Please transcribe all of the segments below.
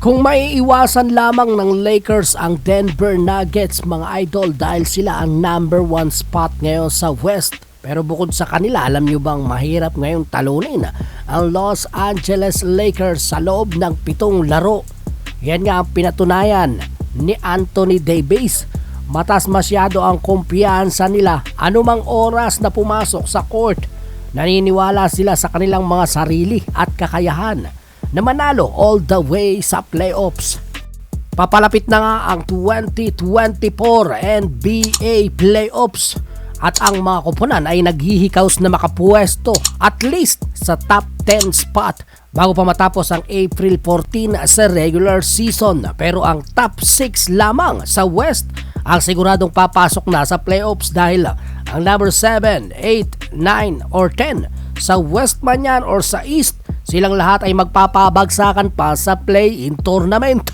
Kung maiiwasan lamang ng Lakers ang Denver Nuggets mga idol dahil sila ang number 1 spot ngayon sa West. Pero bukod sa kanila, alam nyo bang mahirap ngayong talunin ang Los Angeles Lakers sa loob ng 7 laro. Yan nga ang pinatunayan ni Anthony Davis. Mataas masyado ang kumpiyansa nila anumang oras na pumasok sa court. Naniniwala sila sa kanilang mga sarili at kakayahan na manalo all the way sa playoffs. Papalapit na nga ang 2024 NBA playoffs at ang mga koponan ay naghihikaos na makapuesto at least sa top 10 spot bago pa matapos ang April 14 sa regular season. Pero ang top 6 lamang sa West ang siguradong papasok na sa playoffs dahil ang number 7, 8, 9 or 10 sa West man yan or sa East, silang lahat ay magpapabagsakan pa sa play-in tournament.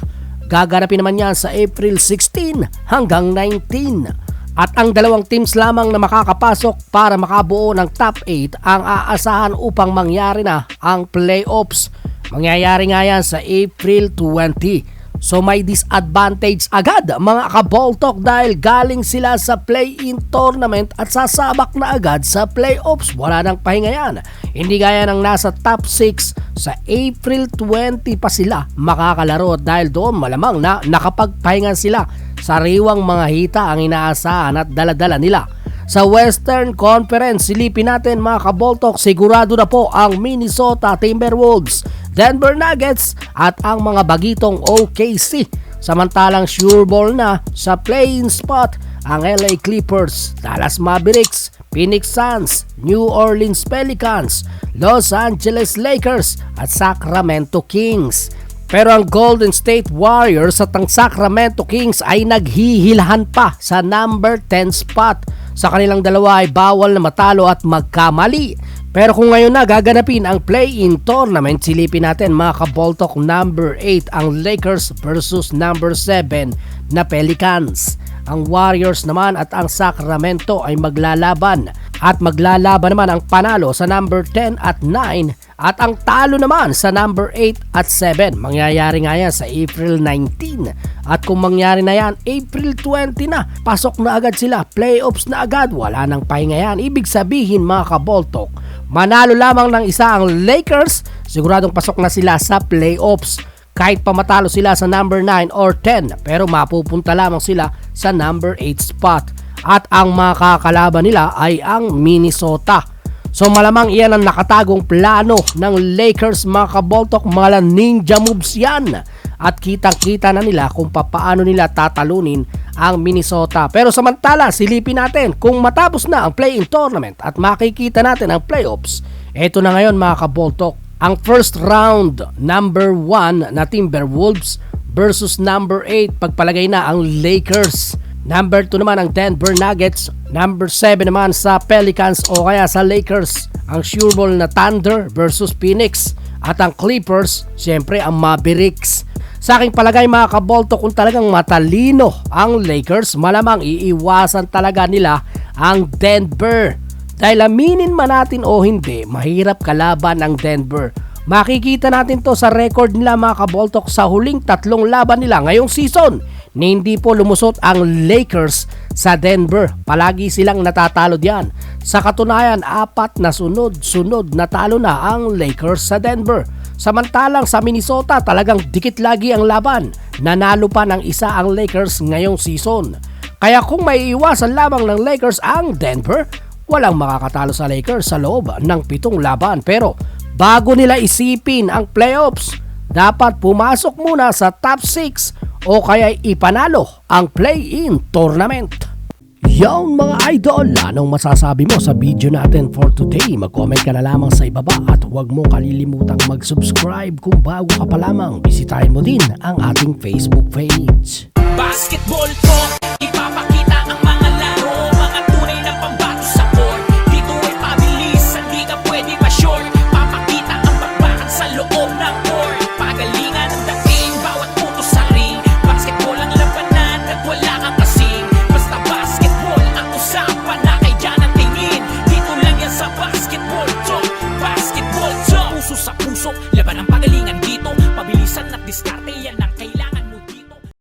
Gaganapin naman yan sa April 16 hanggang 19. At ang dalawang teams lamang na makakapasok para makabuo ng top 8 ang aasahan upang mangyari na ang playoffs. Mangyayari nga yan sa April 20. So may disadvantage agad mga kaboltok dahil galing sila sa play-in tournament at sasabak na agad sa playoffs. Wala nang pahinga yan. Hindi gaya ng nasa top 6 sa April 20 pa sila makakalaro dahil doon malamang na nakapagpahinga sila. Sariwang mga hita ang inaasahan at daladala nila. Sa Western Conference, silipin natin mga kaboltok, sigurado na po ang Minnesota Timberwolves, Denver Nuggets at ang mga bagitong OKC. Samantalang sure ball na sa play-in spot ang LA Clippers, Dallas Mavericks, Phoenix Suns, New Orleans Pelicans, Los Angeles Lakers at Sacramento Kings. Pero ang Golden State Warriors at ang Sacramento Kings ay naghihilahan pa sa number 10 spot. Sa kanilang dalawa ay bawal na matalo at magkamali. Pero kung ngayon na gaganapin ang play-in tournament, silipin natin mga kaboltok, number 8 ang Lakers versus number 7 na Pelicans. Ang Warriors naman at ang Sacramento ay maglalaban. At maglalaban naman ang panalo sa number 10 at 9 at ang talo naman sa number 8 at 7. Mangyayari nga yan sa April 19. At kung mangyari na yan, April 20 na. Pasok na agad sila. Playoffs na agad. Wala nang pahinga yan. Ibig sabihin mga kaboltok, manalo lamang ng isa ang Lakers, siguradong pasok na sila sa playoffs. Kahit pa matalo sila sa number 9 or 10, pero mapupunta lamang sila sa number 8 spot. At ang mga kakalaban nila ay ang Minnesota. So malamang iyan ang nakatagong plano ng Lakers mga kaboltok, mga ninja moves yan. At kitang-kita na nila kung paano nila tatalunin ang Minnesota. Pero samantala, silipin natin kung matapos na ang play-in tournament at makikita natin ang playoffs. Ito na ngayon mga kaboltok, ang first round, number 1 na Timberwolves versus number 8, pagpalagay na ang Lakers. Number 2 naman ang Denver Nuggets. Number 7 naman sa Pelicans o kaya sa Lakers, ang sure ball na Thunder versus Phoenix. At ang Clippers, siyempre ang Mavericks. Sa aking palagay mga kabolto, kung talagang matalino ang Lakers, malamang iiwasan talaga nila ang Denver. Dahil aminin man natin o hindi, mahirap kalaban ang Denver. Makikita natin to sa record nila mga kaboltok sa huling 3 laban nila ngayong season. Hindi po lumusot ang Lakers sa Denver. Palagi silang natatalo diyan. Sa katunayan, 4 na sunod-sunod na talo na ang Lakers sa Denver. Samantalang sa Minnesota, talagang dikit lagi ang laban. Nanalo pa ng isa ang Lakers ngayong season. Kaya kung maiiwasan lamang ng Lakers ang Denver, walang makakatalo sa Lakers sa loob ng 7 laban. Pero bago nila isipin ang playoffs, dapat pumasok muna sa top 6 o kaya ipanalo ang play-in tournament. Yon mga idol, anong masasabi mo sa video natin for today? Mag-comment ka na lamang sa ibaba at huwag mong kalilimutang mag-subscribe kung bago ka pa lamang. Bisitahin mo din ang ating Facebook page. Basketball talk, ipapakita ang mga laro, mga tunay na pambato sa court. Dito ay pabilis, hindi ka pwede pa-short. Papakita ang bakbakan sa loob ng court. Pagalingan ng dating, bawat puto sa ring. Basketball ang labanan at wala kang kasing. Basta basketball ang usapan na kay dyan ang tingin. Dito lang yan sa basketball talk. Basketball talk, puso sa puso, laban ang pagalingan dito. Pabilisan at diskarte Yan ang